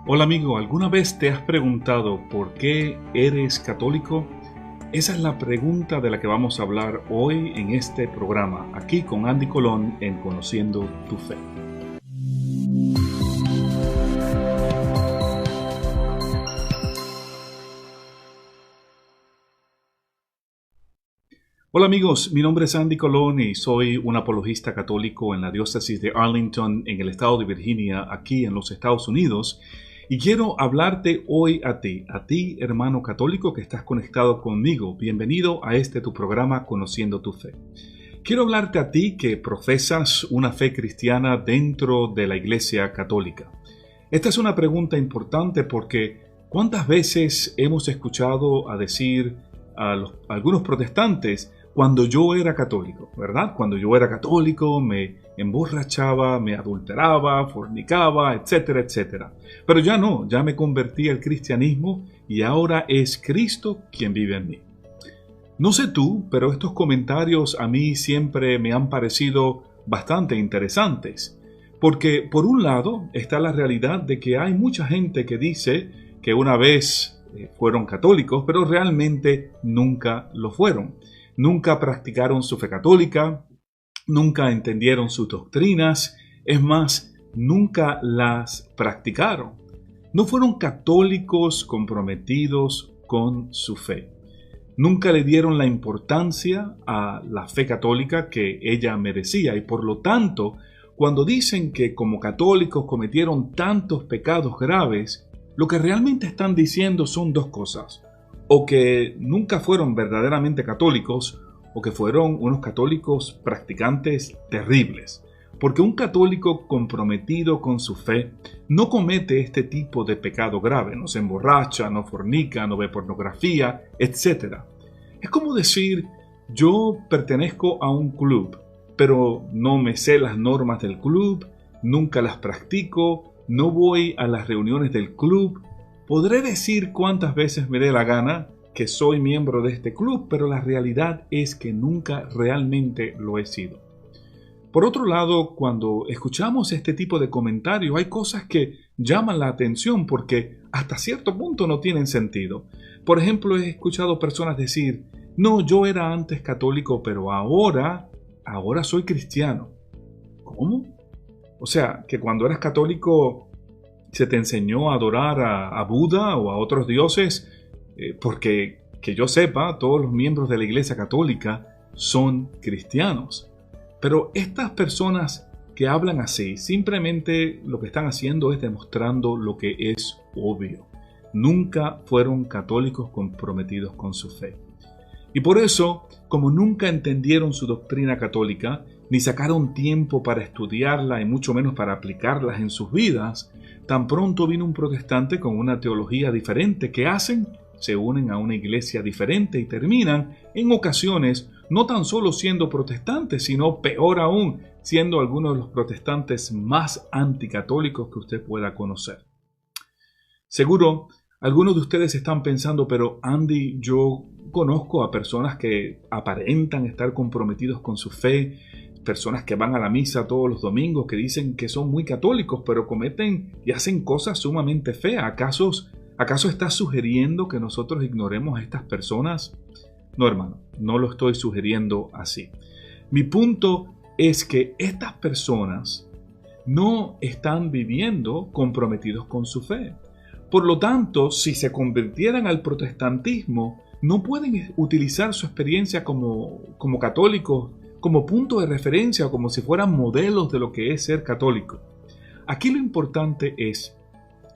Hola amigo, ¿alguna vez te has preguntado por qué eres católico? Esa es la pregunta de la que vamos a hablar hoy en este programa, aquí con Andy Colón en Conociendo tu Fe. Hola amigos, mi nombre es Andy Colón y soy un apologista católico en la diócesis de Arlington, en el estado de Virginia, aquí en los Estados Unidos. Y quiero hablarte hoy a ti hermano católico que estás conectado conmigo. Bienvenido a este tu programa Conociendo tu Fe. Quiero hablarte a ti que profesas una fe cristiana dentro de la Iglesia Católica. Esta es una pregunta importante porque ¿cuántas veces hemos escuchado a decir a algunos protestantes cuando yo era católico, ¿verdad? Cuando yo era católico me emborrachaba, me adulteraba, fornicaba, etcétera, etcétera. Pero ya no, ya me convertí al cristianismo y ahora es Cristo quien vive en mí. No sé tú, pero estos comentarios a mí siempre me han parecido bastante interesantes. Porque por un lado está la realidad de que hay mucha gente que dice que una vez fueron católicos, pero realmente nunca lo fueron. Nunca practicaron su fe católica, nunca entendieron sus doctrinas, es más, nunca las practicaron. No fueron católicos comprometidos con su fe. Nunca le dieron la importancia a la fe católica que ella merecía y por lo tanto, cuando dicen que como católicos cometieron tantos pecados graves, lo que realmente están diciendo son dos cosas. O que nunca fueron verdaderamente católicos, o que fueron unos católicos practicantes terribles. Porque un católico comprometido con su fe no comete este tipo de pecado grave, no se emborracha, no fornica, no ve pornografía, etc. Es como decir, yo pertenezco a un club, pero no me sé las normas del club, nunca las practico, no voy a las reuniones del club. Podré decir cuántas veces me dé la gana que soy miembro de este club, pero la realidad es que nunca realmente lo he sido. Por otro lado, cuando escuchamos este tipo de comentarios, hay cosas que llaman la atención porque hasta cierto punto no tienen sentido. Por ejemplo, he escuchado personas decir, no, yo era antes católico, pero ahora soy cristiano. ¿Cómo? O sea, que cuando eras católico se te enseñó a adorar a Buda o a otros dioses, porque que yo sepa, todos los miembros de la Iglesia Católica son cristianos. Pero estas personas que hablan así, simplemente lo que están haciendo es demostrando lo que es obvio. Nunca fueron católicos comprometidos con su fe. Y por eso, como nunca entendieron su doctrina católica, ni sacaron tiempo para estudiarla y mucho menos para aplicarlas en sus vidas, tan pronto vino un protestante con una teología diferente. ¿Qué hacen? Se unen a una iglesia diferente y terminan, en ocasiones, no tan solo siendo protestantes, sino peor aún, siendo algunos de los protestantes más anticatólicos que usted pueda conocer. Seguro, algunos de ustedes están pensando, pero Andy, yo conozco a personas que aparentan estar comprometidos con su fe, personas que van a la misa todos los domingos, que dicen que son muy católicos, pero cometen y hacen cosas sumamente feas. ¿Acaso estás sugiriendo que nosotros ignoremos a estas personas? No, hermano, no lo estoy sugiriendo así. Mi punto es que estas personas no están viviendo comprometidos con su fe. Por lo tanto, si se convirtieran al protestantismo, no pueden utilizar su experiencia como católicos como punto de referencia o como si fueran modelos de lo que es ser católico. Aquí lo importante es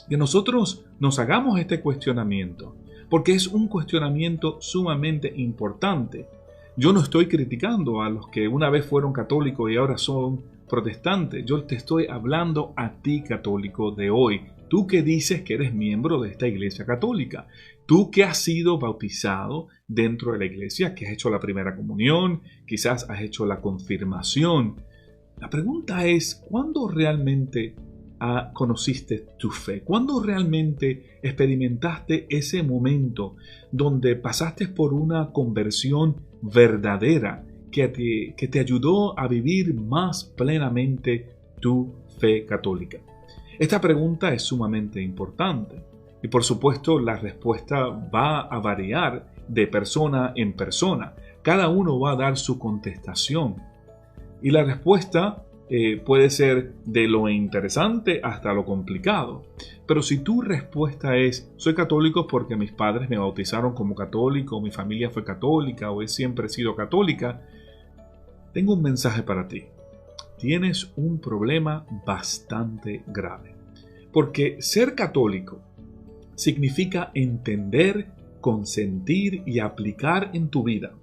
que nosotros nos hagamos este cuestionamiento, porque es un cuestionamiento sumamente importante. Yo no estoy criticando a los que una vez fueron católicos y ahora son protestantes. Yo te estoy hablando a ti, católico de hoy. Tú que dices que eres miembro de esta iglesia católica. Tú que has sido bautizado dentro de la iglesia, que has hecho la primera comunión, quizás has hecho la confirmación. La pregunta es, ¿cuándo realmente conociste tu fe? ¿Cuándo realmente experimentaste ese momento donde pasaste por una conversión verdadera que te ayudó a vivir más plenamente tu fe católica? Esta pregunta es sumamente importante y por supuesto la respuesta va a variar de persona en persona. Cada uno va a dar su contestación y la respuesta puede ser de lo interesante hasta lo complicado. Pero si tu respuesta es, soy católico porque mis padres me bautizaron como católico, mi familia fue católica o he siempre sido católica, tengo un mensaje para ti. Tienes un problema bastante grave. Porque ser católico significa entender, consentir y aplicar en tu vida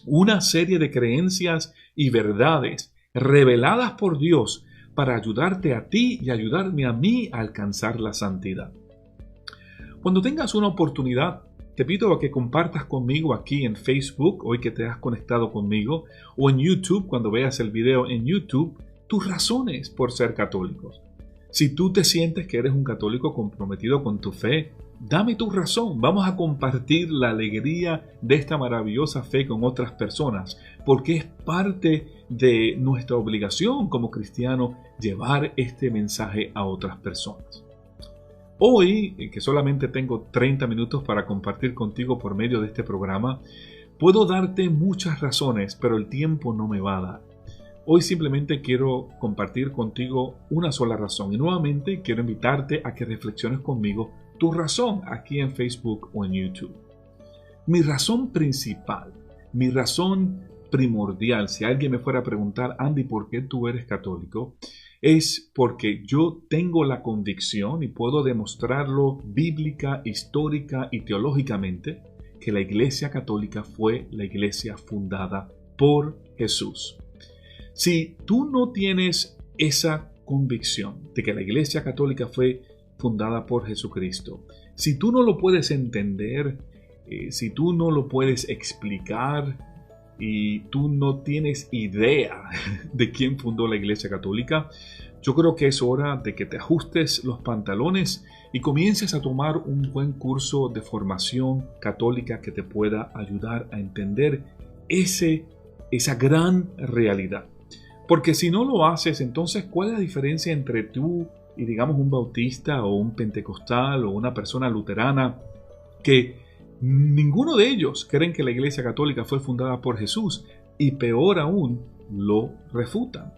una serie de creencias y verdades reveladas por Dios para ayudarte a ti y ayudarme a mí a alcanzar la santidad. Cuando tengas una oportunidad, te pido a que compartas conmigo aquí en Facebook, hoy que te has conectado conmigo, o en YouTube, cuando veas el video en YouTube, tus razones por ser católicos. Si tú te sientes que eres un católico comprometido con tu fe, dame tu razón. Vamos a compartir la alegría de esta maravillosa fe con otras personas, porque es parte de nuestra obligación como cristianos llevar este mensaje a otras personas. Hoy, que solamente tengo 30 minutos para compartir contigo por medio de este programa, puedo darte muchas razones, pero el tiempo no me va a dar. Hoy simplemente quiero compartir contigo una sola razón y nuevamente quiero invitarte a que reflexiones conmigo tu razón aquí en Facebook o en YouTube. Mi razón principal, mi razón primordial, si alguien me fuera a preguntar, Andy, ¿por qué tú eres católico? Es porque yo tengo la convicción y puedo demostrarlo bíblica, histórica y teológicamente que la Iglesia Católica fue la iglesia fundada por Jesús. Si tú no tienes esa convicción de que la Iglesia Católica fue fundada por Jesucristo, si tú no lo puedes entender, si tú no lo puedes explicar y tú no tienes idea de quién fundó la Iglesia Católica, yo creo que es hora de que te ajustes los pantalones y comiences a tomar un buen curso de formación católica que te pueda ayudar a entender esa gran realidad. Porque si no lo haces, entonces, ¿cuál es la diferencia entre tú y, digamos, un bautista o un pentecostal o una persona luterana que ninguno de ellos creen que la Iglesia Católica fue fundada por Jesús y peor aún, lo refutan?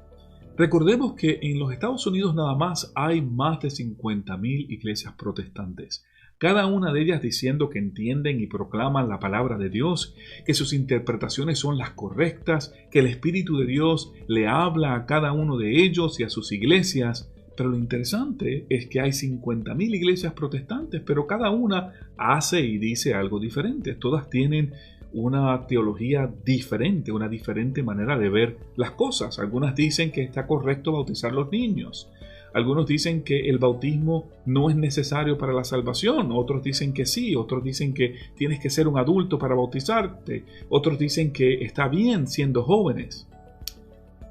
Recordemos que en los Estados Unidos nada más hay más de 50,000 iglesias protestantes. Cada una de ellas diciendo que entienden y proclaman la palabra de Dios, que sus interpretaciones son las correctas, que el Espíritu de Dios le habla a cada uno de ellos y a sus iglesias. Pero lo interesante es que hay 50,000 iglesias protestantes, pero cada una hace y dice algo diferente. Todas tienen una teología diferente, una diferente manera de ver las cosas. Algunas dicen que está correcto bautizar a los niños. Algunos dicen que el bautismo no es necesario para la salvación, otros dicen que sí, otros dicen que tienes que ser un adulto para bautizarte, otros dicen que está bien siendo jóvenes.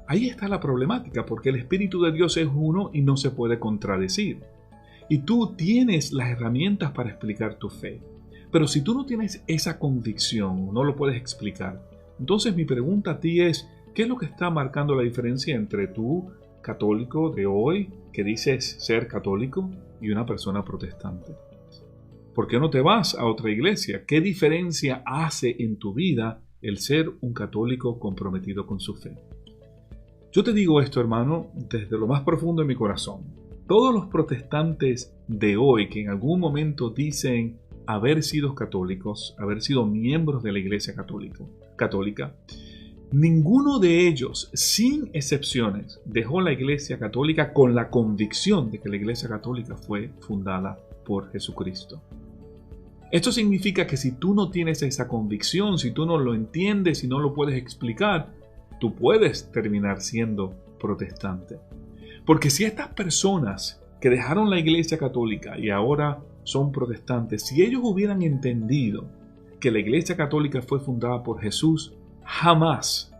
Ahí está la problemática, porque el Espíritu de Dios es uno y no se puede contradecir. Y tú tienes las herramientas para explicar tu fe. Pero si tú no tienes esa convicción, no lo puedes explicar, entonces mi pregunta a ti es, ¿qué es lo que está marcando la diferencia entre tú, católico de hoy, que dices ser católico, y una persona protestante? ¿Por qué no te vas a otra iglesia? ¿Qué diferencia hace en tu vida el ser un católico comprometido con su fe? Yo te digo esto, hermano, desde lo más profundo de mi corazón. Todos los protestantes de hoy que en algún momento dicen haber sido católicos, haber sido miembros de la Iglesia católica, ninguno de ellos, sin excepciones, dejó la Iglesia Católica con la convicción de que la Iglesia Católica fue fundada por Jesucristo. Esto significa que si tú no tienes esa convicción, si tú no lo entiendes y no lo puedes explicar, tú puedes terminar siendo protestante. Porque si estas personas que dejaron la Iglesia Católica y ahora son protestantes, si ellos hubieran entendido que la Iglesia Católica fue fundada por Jesús, jamás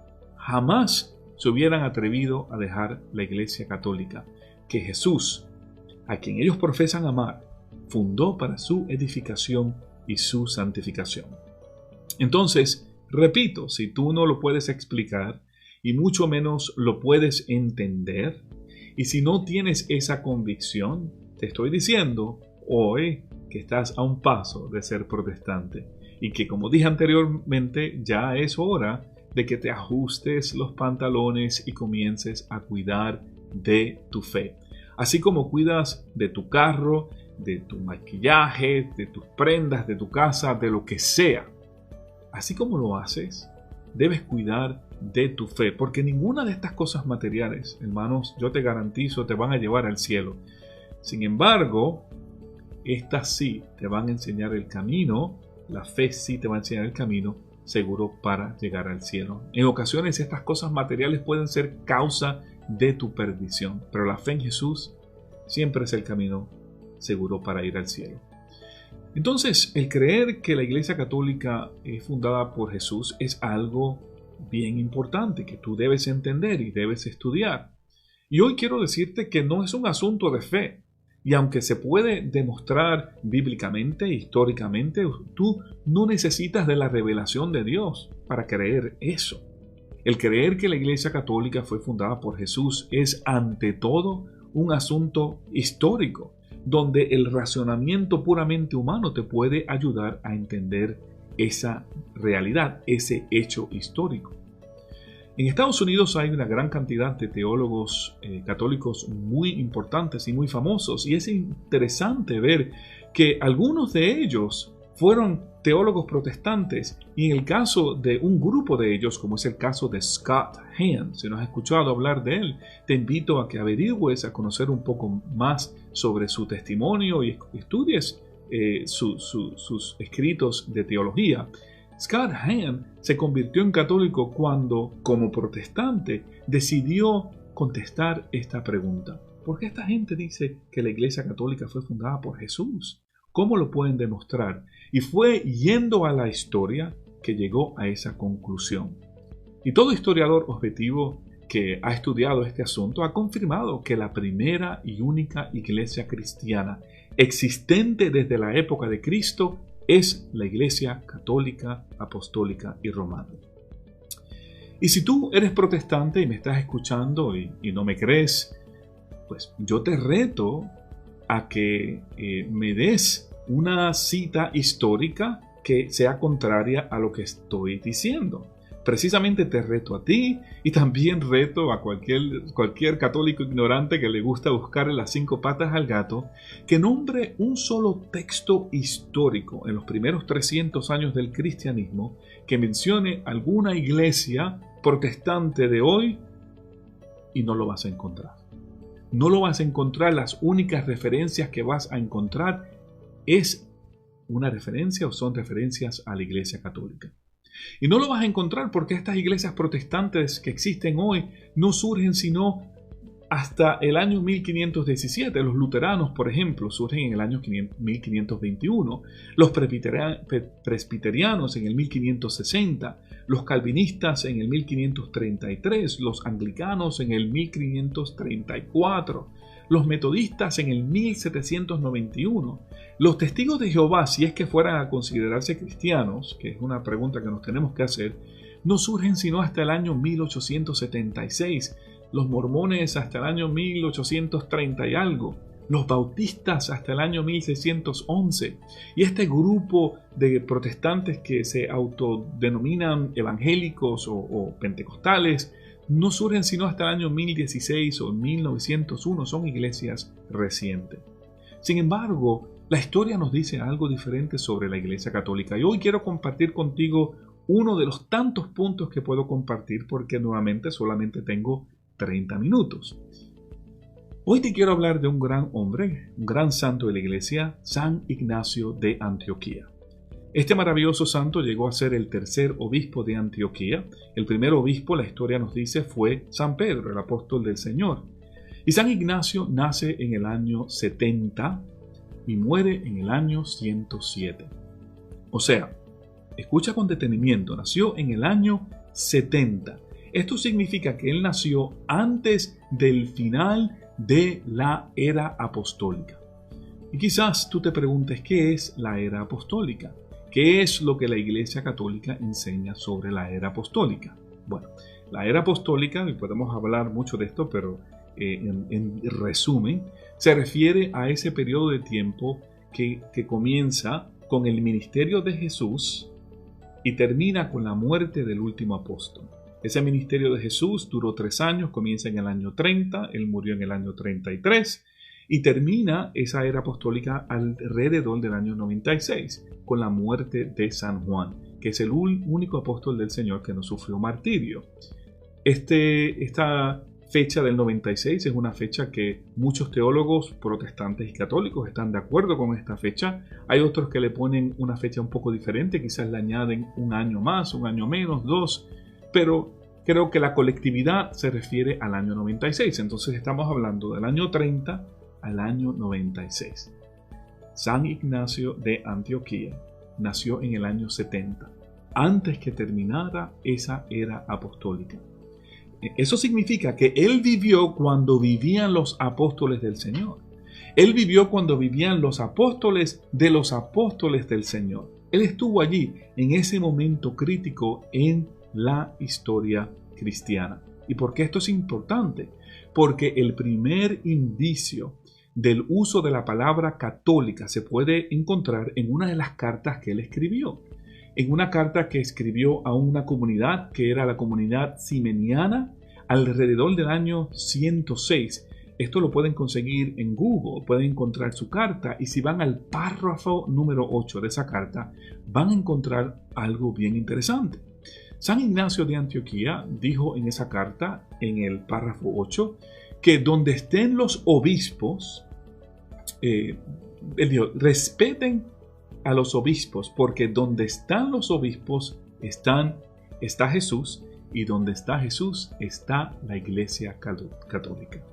se hubieran atrevido a dejar la Iglesia Católica, que Jesús, a quien ellos profesan amar, fundó para su edificación y su santificación. Entonces, repito, si tú no lo puedes explicar y mucho menos lo puedes entender, Y si no tienes esa convicción, te estoy diciendo hoy que estás a un paso de ser protestante y que, como dije anteriormente, ya es hora de que te ajustes los pantalones y comiences a cuidar de tu fe. Así como cuidas de tu carro, de tu maquillaje, de tus prendas, de tu casa, de lo que sea. Así como lo haces, debes cuidar de tu fe, porque ninguna de estas cosas materiales, hermanos, yo te garantizo, te van a llevar al cielo. Sin embargo, estas sí te van a enseñar el camino, la fe sí te va a enseñar el camino seguro para llegar al cielo. En ocasiones estas cosas materiales pueden ser causa de tu perdición, pero la fe en Jesús siempre es el camino seguro para ir al cielo. Entonces, el creer que la Iglesia Católica es fundada por Jesús es algo bien importante que tú debes entender y debes estudiar. Y hoy quiero decirte que no es un asunto de fe. Y aunque se puede demostrar bíblicamente, históricamente, tú no necesitas de la revelación de Dios para creer eso. El creer que la Iglesia Católica fue fundada por Jesús es ante todo un asunto histórico, donde el razonamiento puramente humano te puede ayudar a entender esa realidad, ese hecho histórico. En Estados Unidos hay una gran cantidad de teólogos católicos muy importantes y muy famosos, y es interesante ver que algunos de ellos fueron teólogos protestantes, y en el caso de un grupo de ellos, como es el caso de Scott Hahn, si no has escuchado hablar de él, te invito a que averigües, a conocer un poco más sobre su testimonio y estudies sus escritos de teología. Scott Hahn se convirtió en católico cuando, como protestante, decidió contestar esta pregunta. ¿Por qué esta gente dice que la Iglesia Católica fue fundada por Jesús? ¿Cómo lo pueden demostrar? Y fue yendo a la historia que llegó a esa conclusión. Y todo historiador objetivo que ha estudiado este asunto ha confirmado que la primera y única iglesia cristiana existente desde la época de Cristo es la Iglesia Católica, Apostólica y Romana. Y si tú eres protestante y me estás escuchando y no me crees, pues yo te reto a que me des una cita histórica que sea contraria a lo que estoy diciendo. Precisamente te reto a ti y también reto a cualquier católico ignorante que le gusta buscarle las 5 patas al gato, que nombre un solo texto histórico en los primeros 300 años del cristianismo que mencione alguna iglesia protestante de hoy, y no lo vas a encontrar. No lo vas a encontrar. Las únicas referencias que vas a encontrar es una referencia o son referencias a la Iglesia Católica. Y no lo vas a encontrar porque estas iglesias protestantes que existen hoy no surgen sino hasta el año 1517. Los luteranos, por ejemplo, surgen en el año 1521. Los presbiterianos en el 1560. Los calvinistas en el 1533. Los anglicanos en el 1534. Los metodistas en el 1791. Los testigos de Jehová, si es que fueran a considerarse cristianos, que es una pregunta que nos tenemos que hacer, no surgen sino hasta el año 1876. Los mormones hasta el año 1830 y algo. Los bautistas hasta el año 1611. Y este grupo de protestantes que se autodenominan evangélicos o pentecostales no surgen sino hasta el año 1016 o 1901. Son iglesias recientes. Sin embargo, la historia nos dice algo diferente sobre la Iglesia Católica. Y hoy quiero compartir contigo uno de los tantos puntos que puedo compartir porque nuevamente solamente tengo 30 minutos. Hoy te quiero hablar de un gran hombre, un gran santo de la Iglesia, San Ignacio de Antioquía. Este maravilloso santo llegó a ser el tercer obispo de Antioquía. El primer obispo, la historia nos dice, fue San Pedro, el apóstol del Señor. Y San Ignacio nace en el año 70 y muere en el año 107. O sea, escucha con detenimiento, nació en el año 70. Esto significa que él nació antes del final de la era apostólica. Y quizás tú te preguntes, ¿qué es la era apostólica? ¿Qué es lo que la Iglesia Católica enseña sobre la era apostólica? Bueno, la era apostólica, y podemos hablar mucho de esto, pero en resumen, se refiere a ese periodo de tiempo que comienza con el ministerio de Jesús y termina con la muerte del último apóstol. Ese ministerio de Jesús duró 3 años, comienza en el año 30, él murió en el año 33 y termina esa era apostólica alrededor del año 96 con la muerte de San Juan, que es el único apóstol del Señor que no sufrió martirio. Esta fecha del 96 es una fecha que muchos teólogos protestantes y católicos están de acuerdo con esta fecha. Hay otros que le ponen una fecha un poco diferente, quizás le añaden un año más, un año menos, 2, pero creo que la colectividad se refiere al año 96. Entonces estamos hablando del año 30 al año 96. San Ignacio de Antioquía nació en el año 70, antes que terminara esa era apostólica. Eso significa que él vivió cuando vivían los apóstoles del Señor. Él vivió cuando vivían los apóstoles del Señor. Él estuvo allí en ese momento crítico en la historia cristiana. ¿Y por qué esto es importante? Porque el primer indicio del uso de la palabra católica se puede encontrar en una de las cartas que él escribió. En una carta que escribió a una comunidad que era la comunidad simeniana alrededor del año 106. Esto lo pueden conseguir en Google, pueden encontrar su carta y si van al párrafo número 8 de esa carta van a encontrar algo bien interesante. San Ignacio de Antioquía dijo en esa carta, en el párrafo 8, que donde estén los obispos, él dijo, respeten a los obispos, porque donde están los obispos está Jesús, y donde está Jesús está la Iglesia Católica.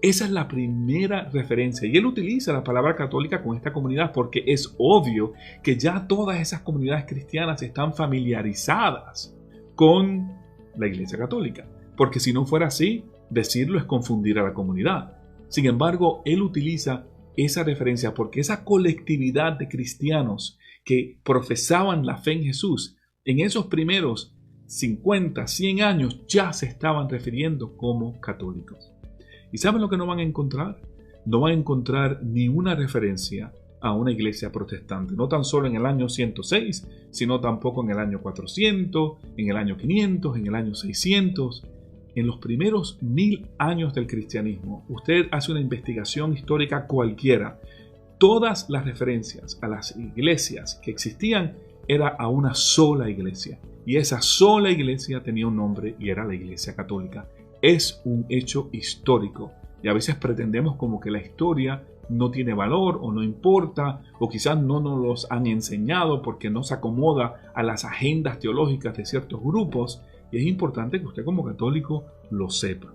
Esa es la primera referencia, y él utiliza la palabra católica con esta comunidad porque es obvio que ya todas esas comunidades cristianas están familiarizadas con la Iglesia Católica, porque si no fuera así, decirlo es confundir a la comunidad. Sin embargo, él utiliza esa referencia porque esa colectividad de cristianos que profesaban la fe en Jesús en esos primeros 50, 100 años ya se estaban refiriendo como católicos. ¿Y saben lo que no van a encontrar? No van a encontrar ni una referencia a una iglesia protestante, no tan solo en el año 106, sino tampoco en el año 400, en el año 500, en el año 600. En los primeros 1000 años del cristianismo, usted hace una investigación histórica cualquiera, todas las referencias a las iglesias que existían era a una sola iglesia. Y esa sola iglesia tenía un nombre y era la Iglesia Católica. Es un hecho histórico. Y a veces pretendemos como que la historia no tiene valor o no importa, o quizás no nos los han enseñado porque no se acomoda a las agendas teológicas de ciertos grupos. Y es importante que usted como católico lo sepa.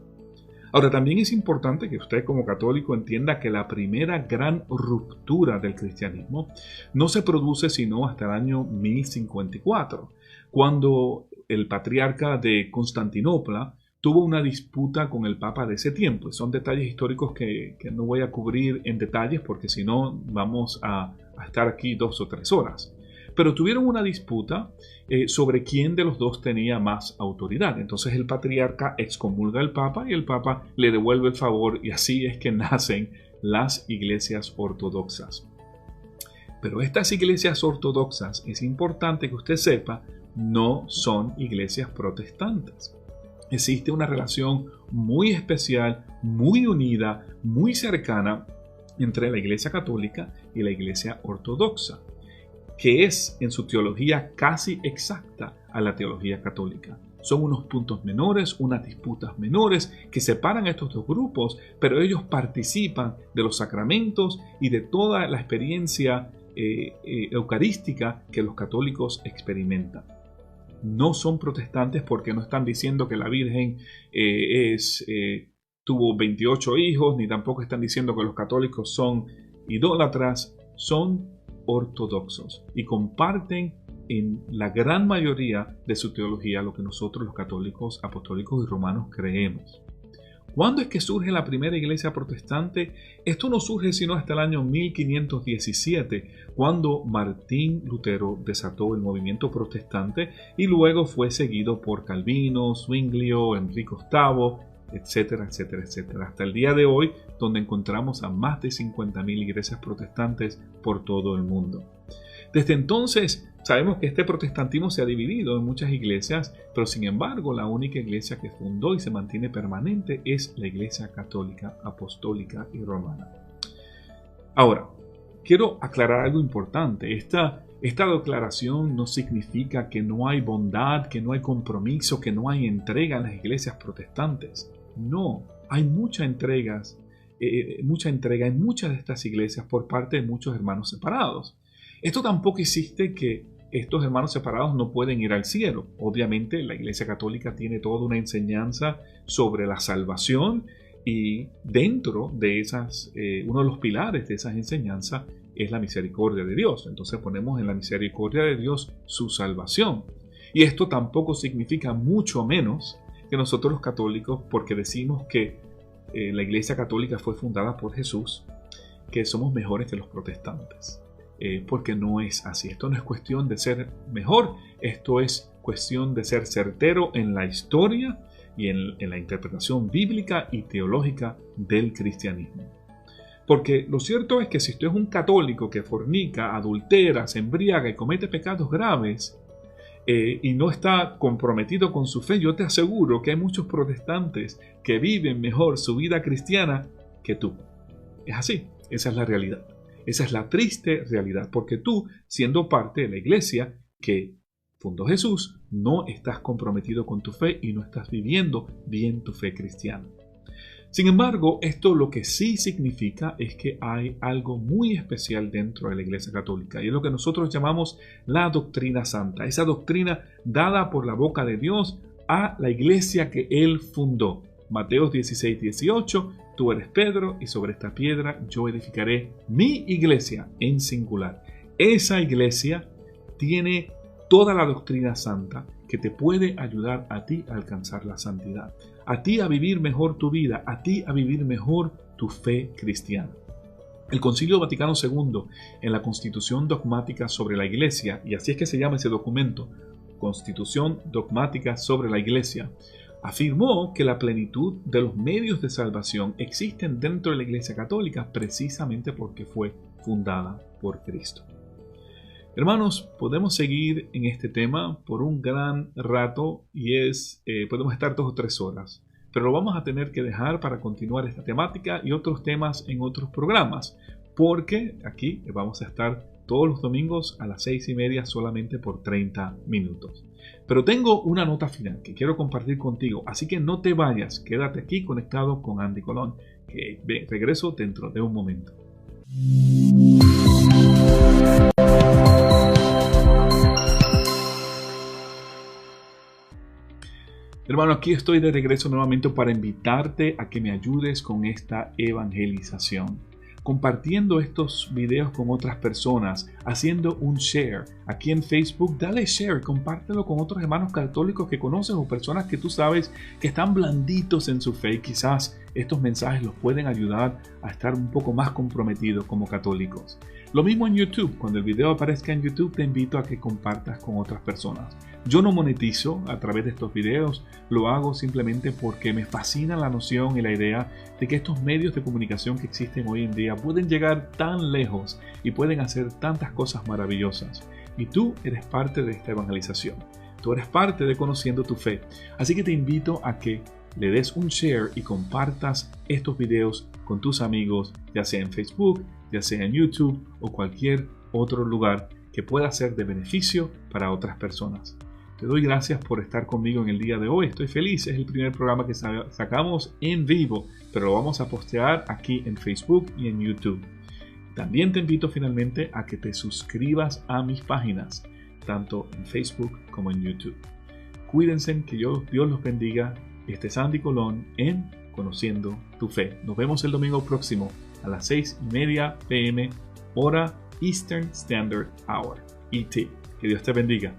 Ahora, también es importante que usted como católico entienda que la primera gran ruptura del cristianismo no se produce sino hasta el año 1054, cuando el patriarca de Constantinopla tuvo una disputa con el papa de ese tiempo. Son detalles históricos que no voy a cubrir en detalles porque si no vamos a estar aquí 2 o 3 horas. Pero tuvieron una disputa sobre quién de los dos tenía más autoridad. Entonces el patriarca excomulga al papa y el papa le devuelve el favor y así es que nacen las iglesias ortodoxas. Pero estas iglesias ortodoxas, es importante que usted sepa, no son iglesias protestantes. Existe una relación muy especial, muy unida, muy cercana entre la Iglesia Católica y la Iglesia Ortodoxa, que es en su teología casi exacta a la teología católica. Son unos puntos menores, unas disputas menores que separan a estos dos grupos, pero ellos participan de los sacramentos y de toda la experiencia eucarística que los católicos experimentan. No son protestantes porque no están diciendo que la Virgen tuvo 28 hijos, ni tampoco están diciendo que los católicos son idólatras, son ortodoxos y comparten en la gran mayoría de su teología lo que nosotros los católicos, apostólicos y romanos creemos. ¿Cuándo es que surge la primera iglesia protestante? Esto no surge sino hasta el año 1517, cuando Martín Lutero desató el movimiento protestante y luego fue seguido por Calvino, Zwinglio, Enrique VIII etcétera, etcétera, etcétera. Hasta el día de hoy, donde encontramos a más de 50.000 iglesias protestantes por todo el mundo. Desde entonces, sabemos que este protestantismo se ha dividido en muchas iglesias, pero sin embargo, la única iglesia que fundó y se mantiene permanente es la Iglesia Católica, Apostólica y Romana. Ahora, quiero aclarar algo importante. Esta declaración no significa que no hay bondad, que no hay compromiso, que no hay entrega en las iglesias protestantes. No, hay mucha entrega en muchas de estas iglesias por parte de muchos hermanos separados. Esto tampoco existe que estos hermanos separados no pueden ir al cielo. Obviamente la Iglesia Católica tiene toda una enseñanza sobre la salvación y dentro de esas, uno de los pilares de esas enseñanzas es la misericordia de Dios. Entonces ponemos en la misericordia de Dios su salvación. Y esto tampoco significa mucho menos que nosotros los católicos, porque decimos que la Iglesia Católica fue fundada por Jesús, que somos mejores que los protestantes. Porque no es así. Esto no es cuestión de ser mejor, esto es cuestión de ser certero en la historia y en la interpretación bíblica y teológica del cristianismo. Porque lo cierto es que si usted es un católico que fornica, adultera, se embriaga y comete pecados graves y no está comprometido con su fe, yo te aseguro que hay muchos protestantes que viven mejor su vida cristiana que tú. Es así, esa es la realidad. Esa es la triste realidad, porque tú, siendo parte de la iglesia que fundó Jesús, no estás comprometido con tu fe y no estás viviendo bien tu fe cristiana. Sin embargo, esto lo que sí significa es que hay algo muy especial dentro de la Iglesia Católica y es lo que nosotros llamamos la doctrina santa, esa doctrina dada por la boca de Dios a la iglesia que Él fundó. Mateo 16:18, tú eres Pedro y sobre esta piedra yo edificaré mi iglesia en singular. Esa iglesia tiene toda la doctrina santa que te puede ayudar a ti a alcanzar la santidad, a ti a vivir mejor tu vida, a ti a vivir mejor tu fe cristiana. El Concilio Vaticano II, en la Constitución Dogmática sobre la Iglesia, y así es que se llama ese documento, Constitución Dogmática sobre la Iglesia, afirmó que la plenitud de los medios de salvación existen dentro de la Iglesia Católica precisamente porque fue fundada por Cristo. Hermanos, podemos seguir en este tema por un gran rato y podemos estar 2 o 3 horas, pero lo vamos a tener que dejar para continuar esta temática y otros temas en otros programas, porque aquí vamos a estar todos los domingos a las 6:30 solamente por 30 minutos. Pero tengo una nota final que quiero compartir contigo, así que no te vayas, quédate aquí conectado con Andy Colón, que regreso dentro de un momento. Hermano, aquí estoy de regreso nuevamente para invitarte a que me ayudes con esta evangelización, compartiendo estos videos con otras personas, haciendo un share aquí en Facebook. Dale share, compártelo con otros hermanos católicos que conoces o personas que tú sabes que están blanditos en su fe y quizás estos mensajes los pueden ayudar a estar un poco más comprometidos como católicos. Lo mismo en YouTube. Cuando el video aparezca en YouTube, te invito a que compartas con otras personas. Yo no monetizo a través de estos videos, lo hago simplemente porque me fascina la noción y la idea de que estos medios de comunicación que existen hoy en día pueden llegar tan lejos y pueden hacer tantas cosas maravillosas. Y tú eres parte de esta evangelización. Tú eres parte de Conociendo tu Fe. Así que te invito a que le des un share y compartas estos videos con tus amigos, ya sea en Facebook, ya sea en YouTube o cualquier otro lugar que pueda ser de beneficio para otras personas. Te doy gracias por estar conmigo en el día de hoy. Estoy feliz. Es el primer programa que sacamos en vivo, pero lo vamos a postear aquí en Facebook y en YouTube. También te invito finalmente a que te suscribas a mis páginas, tanto en Facebook como en YouTube. Cuídense, que Dios los bendiga. Este es Andy Colón en Conociendo tu Fe. Nos vemos el domingo próximo a las 6:30 p.m. hora Eastern Standard Hour, ET. Que Dios te bendiga.